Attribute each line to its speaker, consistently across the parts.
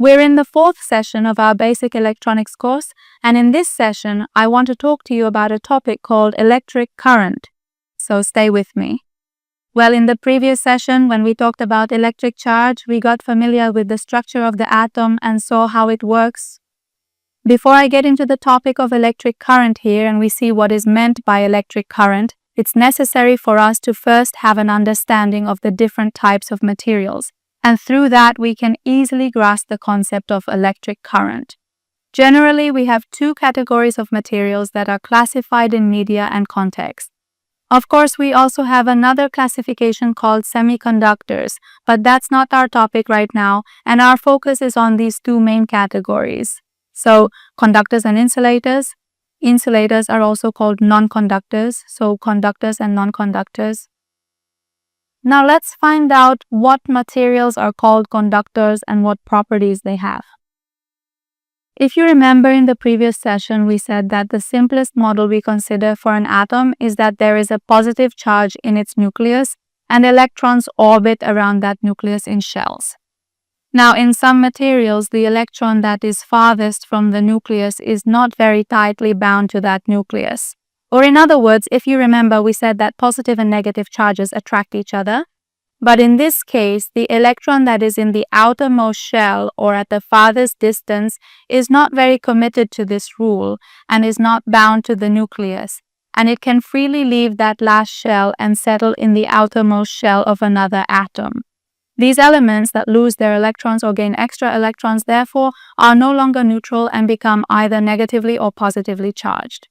Speaker 1: We're in the fourth session of our basic electronics course, and in this session, I want to talk to you about a topic called electric current. So stay with me. Well, in the previous session, when we talked about electric charge, we got familiar with the structure of the atom and saw how it works. Before I get into the topic of electric current here and we see what is meant by electric current, it's necessary for us to first have an understanding of the different types of materials. And through that, we can easily grasp the concept of electric current. Generally, we have two categories of materials that are classified in media and context. Of course, we also have another classification called semiconductors, but that's not our topic right now, and our focus is on these two main categories. So, conductors and insulators. Insulators are also called non-conductors, so conductors and non-conductors. Now let's find out what materials are called conductors and what properties they have. If you remember in the previous session, we said that the simplest model we consider for an atom is that there is a positive charge in its nucleus and electrons orbit around that nucleus in shells. Now, in some materials, the electron that is farthest from the nucleus is not very tightly bound to that nucleus. Or in other words, if you remember, we said that positive and negative charges attract each other. But in this case, the electron that is in the outermost shell or at the farthest distance is not very committed to this rule and is not bound to the nucleus. And it can freely leave that last shell and settle in the outermost shell of another atom. These elements that lose their electrons or gain extra electrons, therefore, are no longer neutral and become either negatively or positively charged.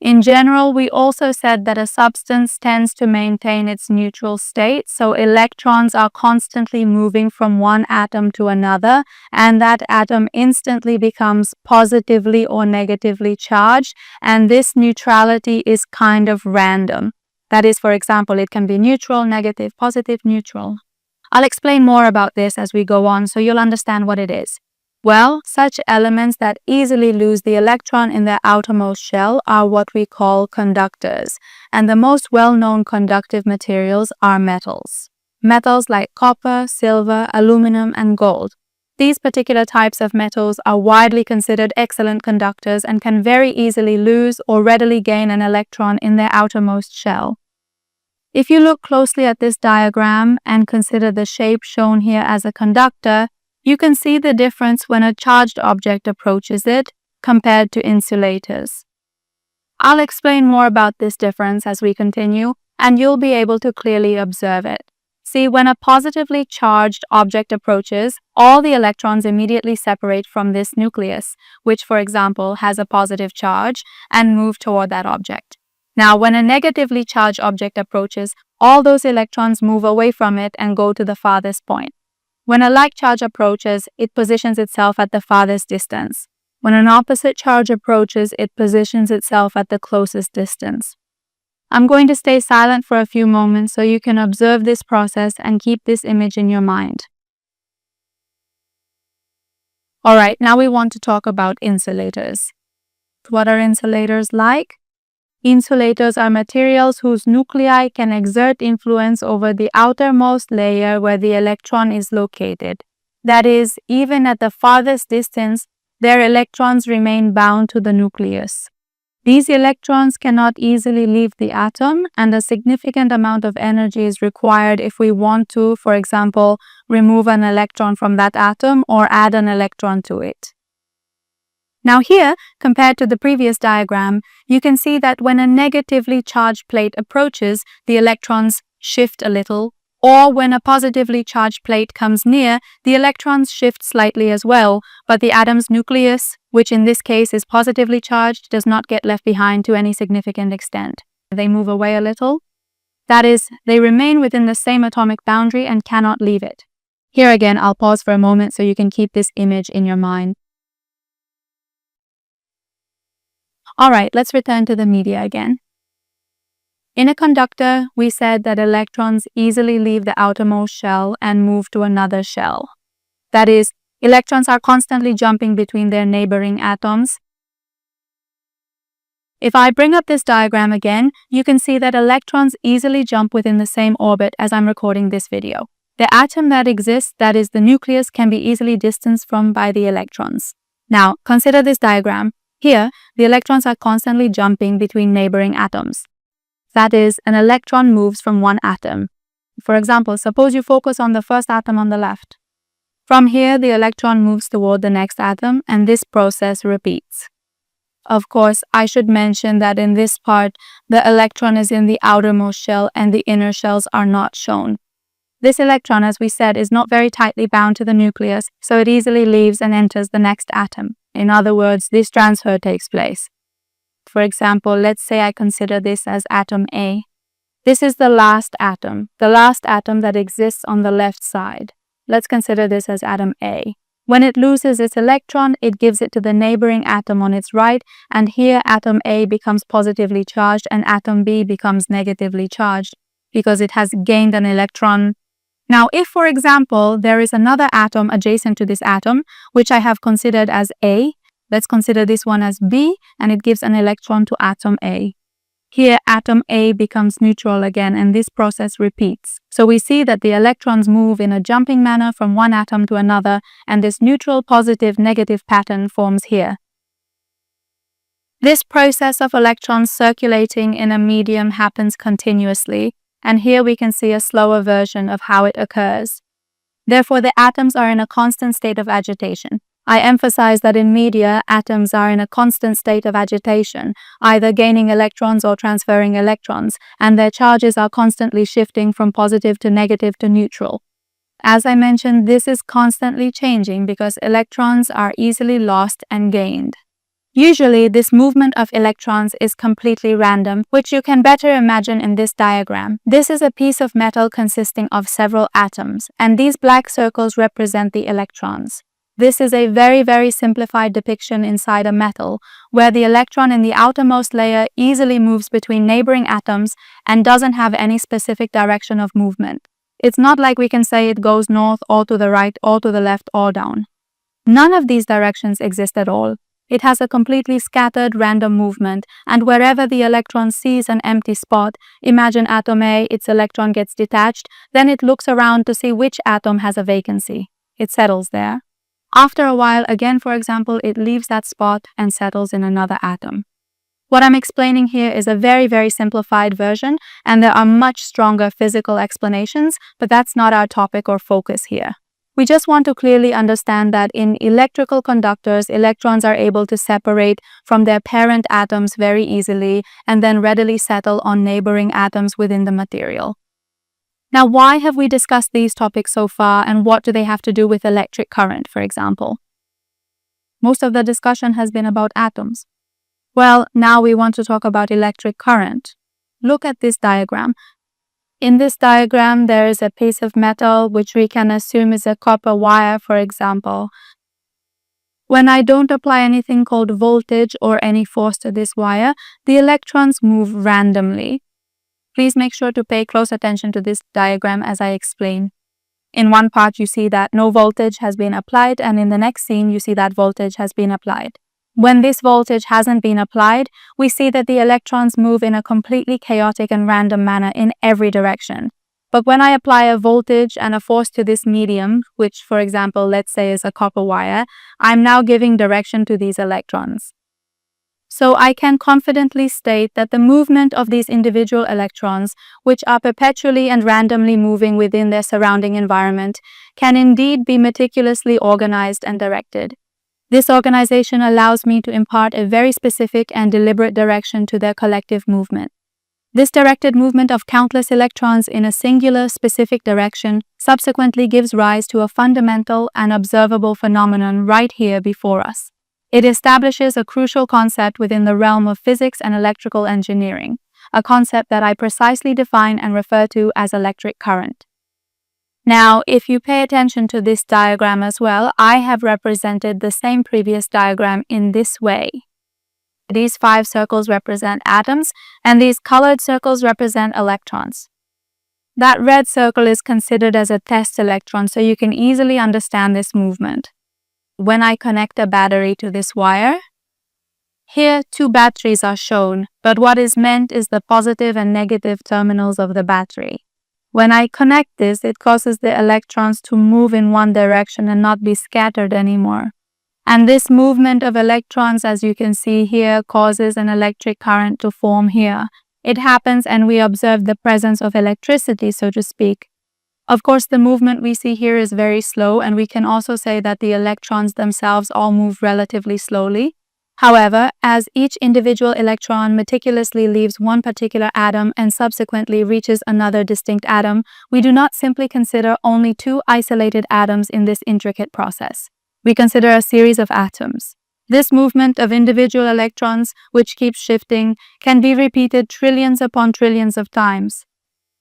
Speaker 1: In general, we also said that a substance tends to maintain its neutral state, so electrons are constantly moving from one atom to another, and that atom instantly becomes positively or negatively charged, and this neutrality is kind of random. That is, for example, it can be neutral, negative, positive, neutral. I'll explain more about this as we go on so you'll understand what it is. Well, such elements that easily lose the electron in their outermost shell are what we call conductors, and the most well-known conductive materials are metals. Metals like copper, silver, aluminum, and gold. These particular types of metals are widely considered excellent conductors and can very easily lose or readily gain an electron in their outermost shell. If you look closely at this diagram and consider the shape shown here as a conductor, you can see the difference when a charged object approaches it compared to insulators. I'll explain more about this difference as we continue, and you'll be able to clearly observe it. See, when a positively charged object approaches, all the electrons immediately separate from this nucleus, which, for example, has a positive charge, and move toward that object. Now, when a negatively charged object approaches, all those electrons move away from it and go to the farthest point. When a like charge approaches, it positions itself at the farthest distance. When an opposite charge approaches, it positions itself at the closest distance. I'm going to stay silent for a few moments so you can observe this process and keep this image in your mind. Alright, now we want to talk about insulators. What are insulators like? Insulators are materials whose nuclei can exert influence over the outermost layer where the electron is located. That is, even at the farthest distance, their electrons remain bound to the nucleus. These electrons cannot easily leave the atom, and a significant amount of energy is required if we want to, for example, remove an electron from that atom or add an electron to it. Now here, compared to the previous diagram, you can see that when a negatively charged plate approaches, the electrons shift a little, or when a positively charged plate comes near, the electrons shift slightly as well, but the atom's nucleus, which in this case is positively charged, does not get left behind to any significant extent. They move away a little. That is, they remain within the same atomic boundary and cannot leave it. Here again, I'll pause for a moment so you can keep this image in your mind. Alright, let's return to the media again. In a conductor, we said that electrons easily leave the outermost shell and move to another shell. That is, electrons are constantly jumping between their neighboring atoms. If I bring up this diagram again, you can see that electrons easily jump within the same orbit as I'm recording this video. The atom that exists, that is the nucleus, can be easily distanced from by the electrons. Now, consider this diagram. Here, the electrons are constantly jumping between neighboring atoms. That is, an electron moves from one atom. For example, suppose you focus on the first atom on the left. From here, the electron moves toward the next atom, and this process repeats. Of course, I should mention that in this part, the electron is in the outermost shell and the inner shells are not shown. This electron, as we said, is not very tightly bound to the nucleus, so it easily leaves and enters the next atom. In other words, this transfer takes place. For example, let's say I consider this as atom A. This is the last atom that exists on the left side. Let's consider this as atom A. When it loses its electron, it gives it to the neighboring atom on its right, and here atom A becomes positively charged and atom B becomes negatively charged because it has gained an electron. Now, if, for example, there is another atom adjacent to this atom, which I have considered as A, let's consider this one as B, and it gives an electron to atom A. Here, atom A becomes neutral again, and this process repeats. So we see that the electrons move in a jumping manner from one atom to another, and this neutral positive-negative pattern forms here. This process of electrons circulating in a medium happens continuously, and here we can see a slower version of how it occurs. Therefore, the atoms are in a constant state of agitation. I emphasize that in media, atoms are in a constant state of agitation, either gaining electrons or transferring electrons, and their charges are constantly shifting from positive to negative to neutral. As I mentioned, this is constantly changing because electrons are easily lost and gained. Usually, this movement of electrons is completely random, which you can better imagine in this diagram. This is a piece of metal consisting of several atoms, and these black circles represent the electrons. This is a very simplified depiction inside a metal, where the electron in the outermost layer easily moves between neighboring atoms and doesn't have any specific direction of movement. It's not like we can say it goes north or to the right or to the left or down. None of these directions exist at all. It has a completely scattered random movement, and wherever the electron sees an empty spot, imagine atom A, its electron gets detached, then it looks around to see which atom has a vacancy. It settles there. After a while, again, for example, it leaves that spot and settles in another atom. What I'm explaining here is a very simplified version, and there are much stronger physical explanations, but that's not our topic or focus here. We just want to clearly understand that in electrical conductors, electrons are able to separate from their parent atoms very easily and then readily settle on neighboring atoms within the material. Now, why have we discussed these topics so far, and what do they have to do with electric current, for example? Most of the discussion has been about atoms. Well, now we want to talk about electric current. Look at this diagram. In this diagram, there is a piece of metal which we can assume is a copper wire, for example. When I don't apply anything called voltage or any force to this wire, the electrons move randomly. Please make sure to pay close attention to this diagram as I explain. In one part, you see that no voltage has been applied, and in the next scene, you see that voltage has been applied. When this voltage hasn't been applied, we see that the electrons move in a completely chaotic and random manner in every direction. But when I apply a voltage and a force to this medium, which, for example, let's say is a copper wire, I'm now giving direction to these electrons. So I can confidently state that the movement of these individual electrons, which are perpetually and randomly moving within their surrounding environment, can indeed be meticulously organized and directed. This organization allows me to impart a very specific and deliberate direction to their collective movement. This directed movement of countless electrons in a singular, specific direction subsequently gives rise to a fundamental and observable phenomenon right here before us. It establishes a crucial concept within the realm of physics and electrical engineering, a concept that I precisely define and refer to as electric current. Now, if you pay attention to this diagram as well, I have represented the same previous diagram in this way. These 5 circles represent atoms, and these colored circles represent electrons. That red circle is considered as a test electron, so you can easily understand this movement. When I connect a battery to this wire, here 2 batteries are shown, but what is meant is the positive and negative terminals of the battery. When I connect this, it causes the electrons to move in one direction and not be scattered anymore. And this movement of electrons, as you can see here, causes an electric current to form here. It happens and we observe the presence of electricity, so to speak. Of course, the movement we see here is very slow, and we can also say that the electrons themselves all move relatively slowly. However, as each individual electron meticulously leaves one particular atom and subsequently reaches another distinct atom, we do not simply consider only two isolated atoms in this intricate process. We consider a series of atoms. This movement of individual electrons, which keeps shifting, can be repeated trillions upon trillions of times.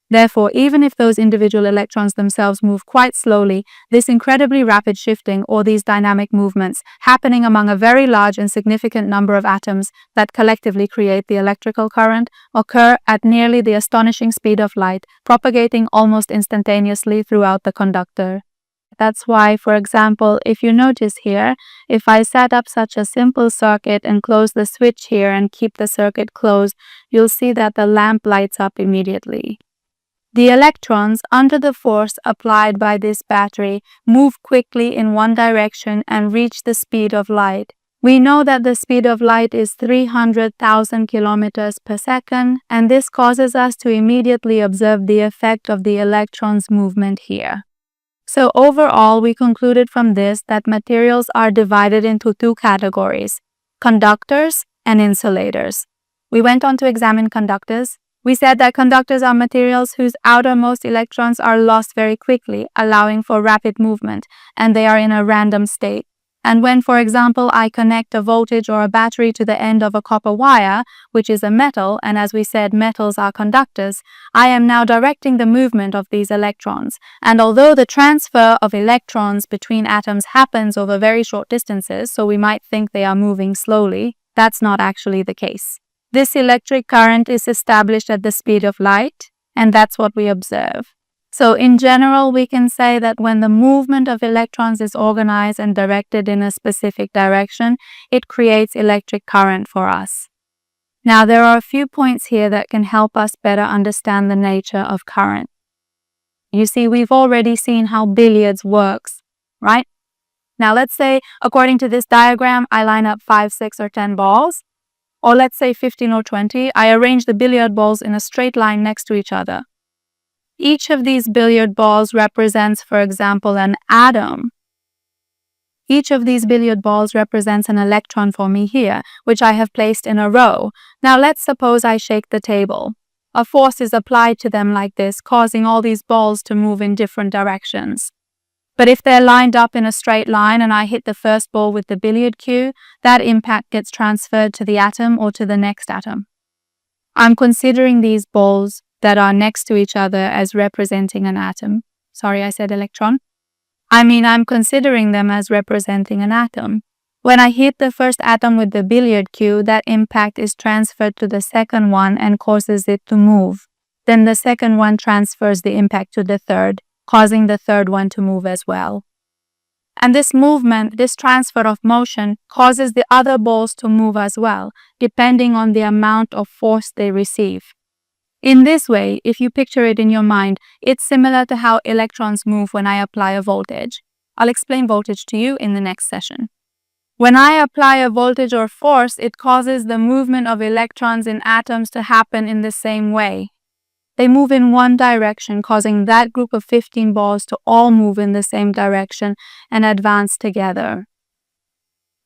Speaker 1: Therefore, even if those individual electrons themselves move quite slowly, this incredibly rapid shifting, or these dynamic movements, happening among a very large and significant number of atoms that collectively create the electrical current, occur at nearly the astonishing speed of light, propagating almost instantaneously throughout the conductor. That's why, for example, if you notice here, if I set up such a simple circuit and close the switch here and keep the circuit closed, you'll see that the lamp lights up immediately. The electrons, under the force applied by this battery, move quickly in one direction and reach the speed of light. We know that the speed of light is 300,000 kilometers per second, and this causes us to immediately observe the effect of the electrons' movement here. So overall, we concluded from this that materials are divided into two categories: conductors and insulators. We went on to examine conductors. We said that conductors are materials whose outermost electrons are lost very quickly, allowing for rapid movement, and they are in a random state. And when, for example, I connect a voltage or a battery to the end of a copper wire, which is a metal, and as we said, metals are conductors, I am now directing the movement of these electrons. And although the transfer of electrons between atoms happens over very short distances, so we might think they are moving slowly, that's not actually the case. This electric current is established at the speed of light, and that's what we observe. So in general, we can say that when the movement of electrons is organized and directed in a specific direction, it creates electric current for us. Now, there are a few points here that can help us better understand the nature of current. You see, we've already seen how billiards works, right? Now, let's say, according to this diagram, I line up 5, 6, or 10 balls. Or let's say 15 or 20, I arrange the billiard balls in a straight line next to each other. Each of these billiard balls represents, for example, an atom. Each of these billiard balls represents an electron for me here, which I have placed in a row. Now let's suppose I shake the table. A force is applied to them like this, causing all these balls to move in different directions. But if they're lined up in a straight line and I hit the first ball with the billiard cue, that impact gets transferred to the atom or to the next atom. I'm considering these balls that are next to each other as representing an atom. Sorry, I said electron. I'm considering them as representing an atom. When I hit the first atom with the billiard cue, that impact is transferred to the second one and causes it to move. Then the second one transfers the impact to the third, causing the third one to move as well. And this movement, this transfer of motion, causes the other balls to move as well, depending on the amount of force they receive. In this way, if you picture it in your mind, it's similar to how electrons move when I apply a voltage. I'll explain voltage to you in the next session. When I apply a voltage or force, it causes the movement of electrons in atoms to happen in the same way. They move in one direction, causing that group of 15 balls to all move in the same direction and advance together.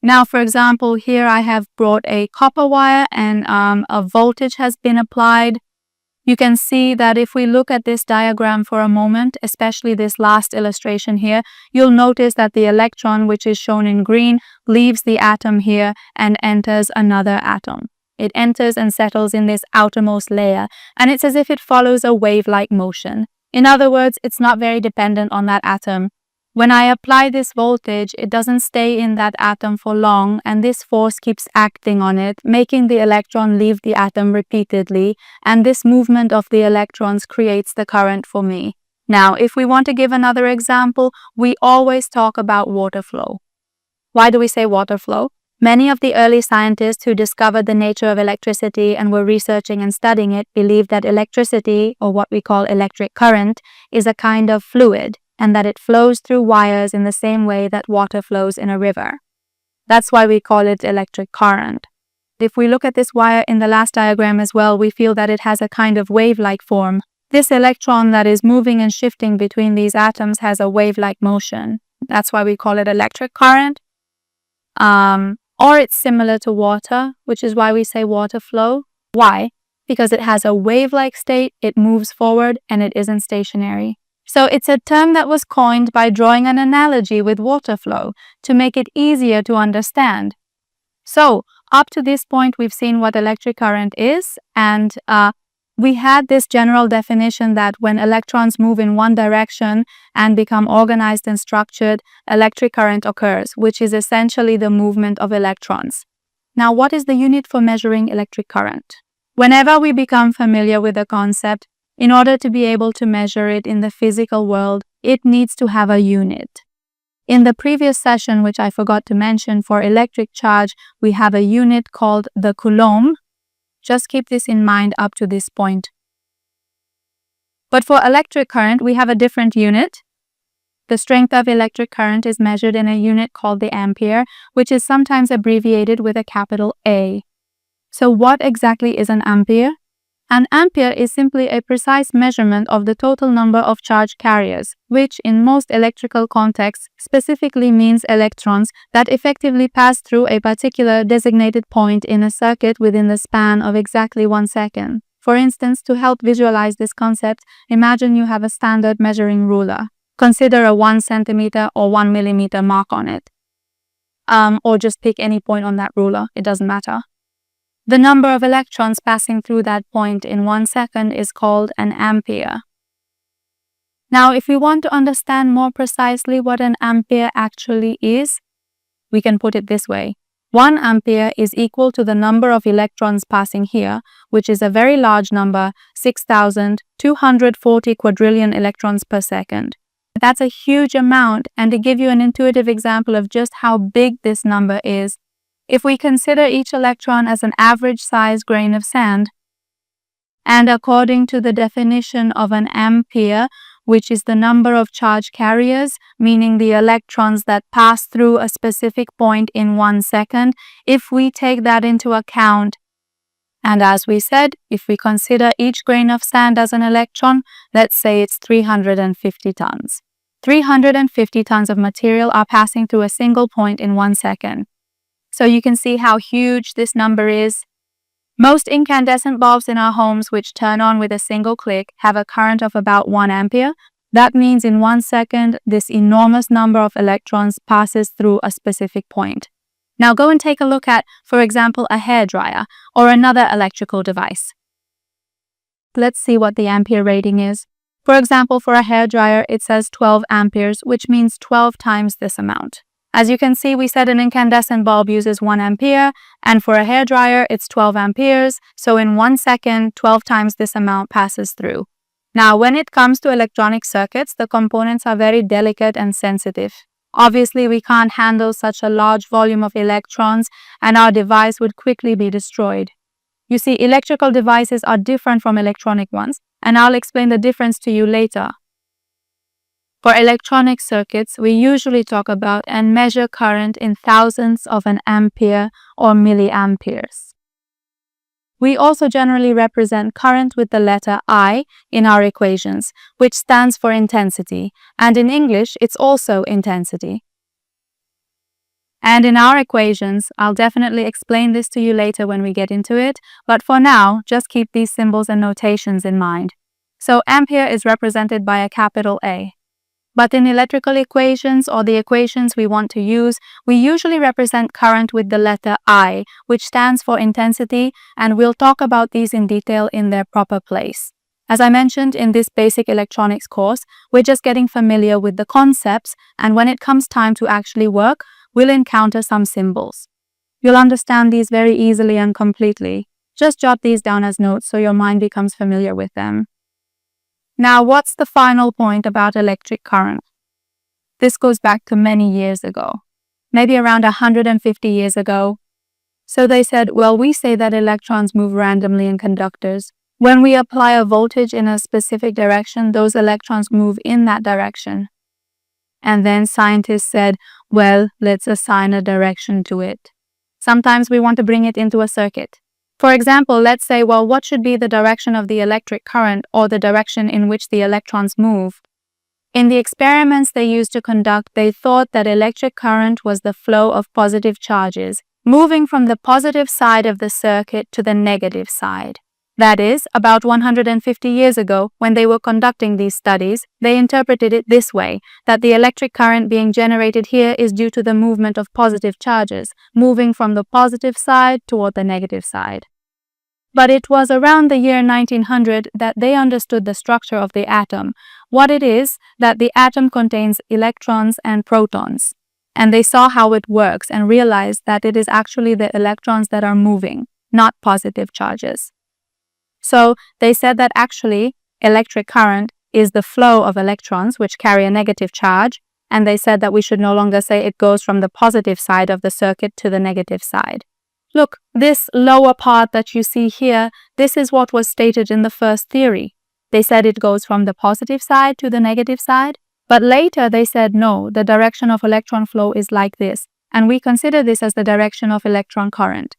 Speaker 1: Now, for example, here I have brought a copper wire and a voltage has been applied. You can see that if we look at this diagram for a moment, especially this last illustration here, you'll notice that the electron, which is shown in green, leaves the atom here and enters another atom. It enters and settles in this outermost layer, and it's as if it follows a wave-like motion. In other words, it's not very dependent on that atom. When I apply this voltage, it doesn't stay in that atom for long, and this force keeps acting on it, making the electron leave the atom repeatedly, and this movement of the electrons creates the current for me. Now, if we want to give another example, we always talk about water flow. Why do we say water flow? Many of the early scientists who discovered the nature of electricity and were researching and studying it believed that electricity, or what we call electric current, is a kind of fluid and that it flows through wires in the same way that water flows in a river. That's why we call it electric current. If we look at this wire in the last diagram as well, we feel that it has a kind of wave-like form. This electron that is moving and shifting between these atoms has a wave-like motion. That's why we call it electric current. Or it's similar to water, which is why we say water flow. Why? Because it has a wave-like state, it moves forward, and it isn't stationary. So it's a term that was coined by drawing an analogy with water flow to make it easier to understand. So up to this point, we've seen what electric current is, and we had this general definition that when electrons move in one direction and become organized and structured, electric current occurs, which is essentially the movement of electrons. Now, what is the unit for measuring electric current? Whenever we become familiar with a concept, in order to be able to measure it in the physical world, it needs to have a unit. In the previous session, which I forgot to mention, for electric charge, we have a unit called the coulomb. Just keep this in mind up to this point. But for electric current, we have a different unit. The strength of electric current is measured in a unit called the ampere, which is sometimes abbreviated with a capital A. So what exactly is an ampere? An ampere is simply a precise measurement of the total number of charge carriers, which in most electrical contexts specifically means electrons that effectively pass through a particular designated point in a circuit within the span of exactly 1 second. For instance, to help visualize this concept, imagine you have a standard measuring ruler. Consider a 1 centimeter or 1 millimeter mark on it. Or just pick any point on that ruler, it doesn't matter. The number of electrons passing through that point in 1 second is called an ampere. Now, if we want to understand more precisely what an ampere actually is, we can put it this way. 1 ampere is equal to the number of electrons passing here, which is a very large number, 6,240 quadrillion electrons per second. That's a huge amount, and to give you an intuitive example of just how big this number is, if we consider each electron as an average-sized grain of sand, and according to the definition of an ampere, which is the number of charge carriers, meaning the electrons that pass through a specific point in 1 second, if we take that into account, and as we said, if we consider each grain of sand as an electron, let's say it's 350 tons. 350 tons of material are passing through a single point in 1 second. So you can see how huge this number is. Most incandescent bulbs in our homes, which turn on with a single click, have a current of about 1 ampere. That means in 1 second, this enormous number of electrons passes through a specific point. Now go and take a look at, for example, a hairdryer or another electrical device. Let's see what the ampere rating is. For example, for a hairdryer, it says 12 amperes, which means 12 times this amount. As you can see, we said an incandescent bulb uses 1 ampere, and for a hairdryer, it's 12 amperes. So in 1 second, 12 times this amount passes through. Now, when it comes to electronic circuits, the components are very delicate and sensitive. Obviously, we can't handle such a large volume of electrons, and our device would quickly be destroyed. You see, electrical devices are different from electronic ones, and I'll explain the difference to you later. For electronic circuits, we usually talk about and measure current in thousands of an ampere or milliamperes. We also generally represent current with the letter I in our equations, which stands for intensity, and in English, it's also intensity. And in our equations, I'll definitely explain this to you later when we get into it, but for now, just keep these symbols and notations in mind. So ampere is represented by a capital A. But in electrical equations or the equations we want to use, we usually represent current with the letter I, which stands for intensity, and we'll talk about these in detail in their proper place. As I mentioned in this basic electronics course, we're just getting familiar with the concepts, and when it comes time to actually work, we'll encounter some symbols. You'll understand these very easily and completely. Just jot these down as notes so your mind becomes familiar with them. Now, what's the final point about electric current? This goes back to many years ago. maybe around 150 years ago. So they said, well, we say that electrons move randomly in conductors. When we apply a voltage in a specific direction, those electrons move in that direction. And then scientists said, well, let's assign a direction to it. Sometimes we want to bring it into a circuit. For example, let's say, well, what should be the direction of the electric current or the direction in which the electrons move? In the experiments they used to conduct, they thought that electric current was the flow of positive charges, moving from the positive side of the circuit to the negative side. That is, about 150 years ago, when they were conducting these studies, they interpreted it this way, that the electric current being generated here is due to the movement of positive charges, moving from the positive side toward the negative side. But it was around the year 1900 that they understood the structure of the atom, what it is that the atom contains electrons and protons. And they saw how it works and realized that it is actually the electrons that are moving, not positive charges. So they said that actually electric current is the flow of electrons which carry a negative charge, and they said that we should no longer say it goes from the positive side of the circuit to the negative side. Look, this lower part that you see here, this is what was stated in the first theory. They said it goes from the positive side to the negative side, but later they said no, the direction of electron flow is like this, and we consider this as the direction of electron current.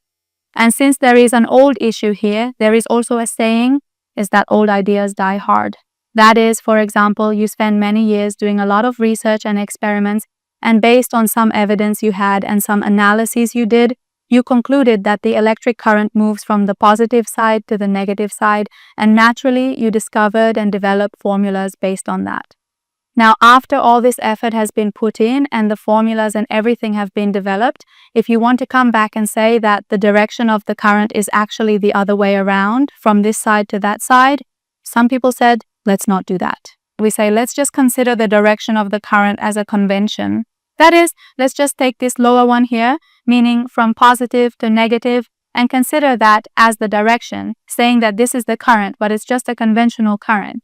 Speaker 1: And since there is an old issue here, there is also a saying, is that old ideas die hard. That is, for example, you spend many years doing a lot of research and experiments, and based on some evidence you had and some analyses you did, you concluded that the electric current moves from the positive side to the negative side, and naturally you discovered and developed formulas based on that. Now, after all this effort has been put in and the formulas and everything have been developed, if you want to come back and say that the direction of the current is actually the other way around, from this side to that side, some people said, let's not do that. We say, let's just consider the direction of the current as a convention. That is, let's just take this lower one here, meaning from positive to negative, and consider that as the direction, saying that this is the current, but it's just a conventional current.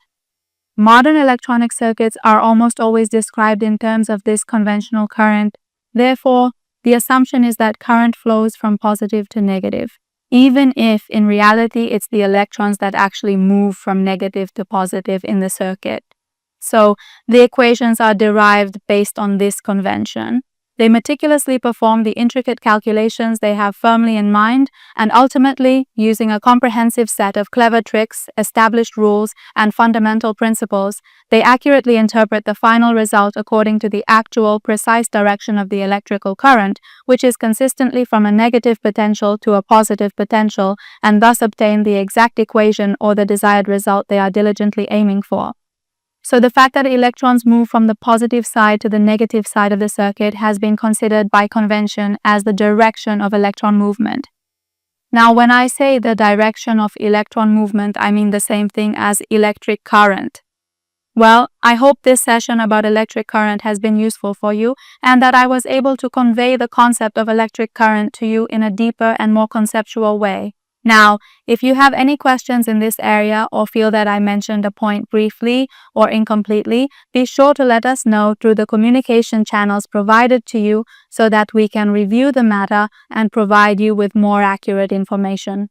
Speaker 1: Modern electronic circuits are almost always described in terms of this conventional current. Therefore, the assumption is that current flows from positive to negative, even if in reality it's the electrons that actually move from negative to positive in the circuit. So the equations are derived based on this convention. They meticulously perform the intricate calculations they have firmly in mind, and ultimately, using a comprehensive set of clever tricks, established rules, and fundamental principles, they accurately interpret the final result according to the actual, precise direction of the electrical current, which is consistently from a negative potential to a positive potential, and thus obtain the exact equation or the desired result they are diligently aiming for. So the fact that electrons move from the positive side to the negative side of the circuit has been considered by convention as the direction of electron movement. Now, when I say the direction of electron movement, I mean the same thing as electric current. Well, I hope this session about electric current has been useful for you and that I was able to convey the concept of electric current to you in a deeper and more conceptual way. Now, if you have any questions in this area or feel that I mentioned a point briefly or incompletely, be sure to let us know through the communication channels provided to you so that we can review the matter and provide you with more accurate information.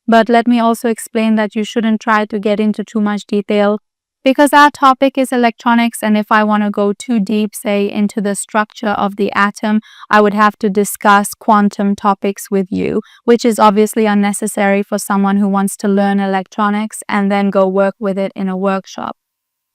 Speaker 1: But let me also explain that you shouldn't try to get into too much detail, because our topic is electronics, and if I want to go too deep, say, into the structure of the atom, I would have to discuss quantum topics with you, which is obviously unnecessary for someone who wants to learn electronics and then go work with it in a workshop.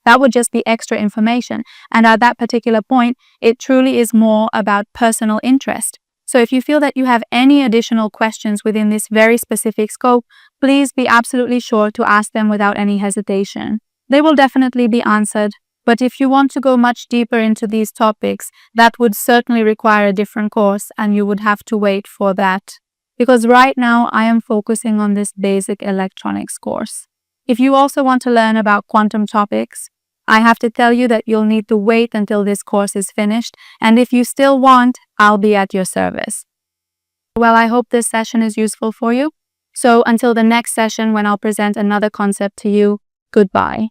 Speaker 1: That would just be extra information, and at that particular point, it truly is more about personal interest. So if you feel that you have any additional questions within this very specific scope, please be absolutely sure to ask them without any hesitation. They will definitely be answered, but if you want to go much deeper into these topics, that would certainly require a different course and you would have to wait for that. Because right now I am focusing on this basic electronics course. If you also want to learn about quantum topics, I have to tell you that you'll need to wait until this course is finished, and if you still want, I'll be at your service. Well, I hope this session is useful for you. So until the next session when I'll present another concept to you, goodbye.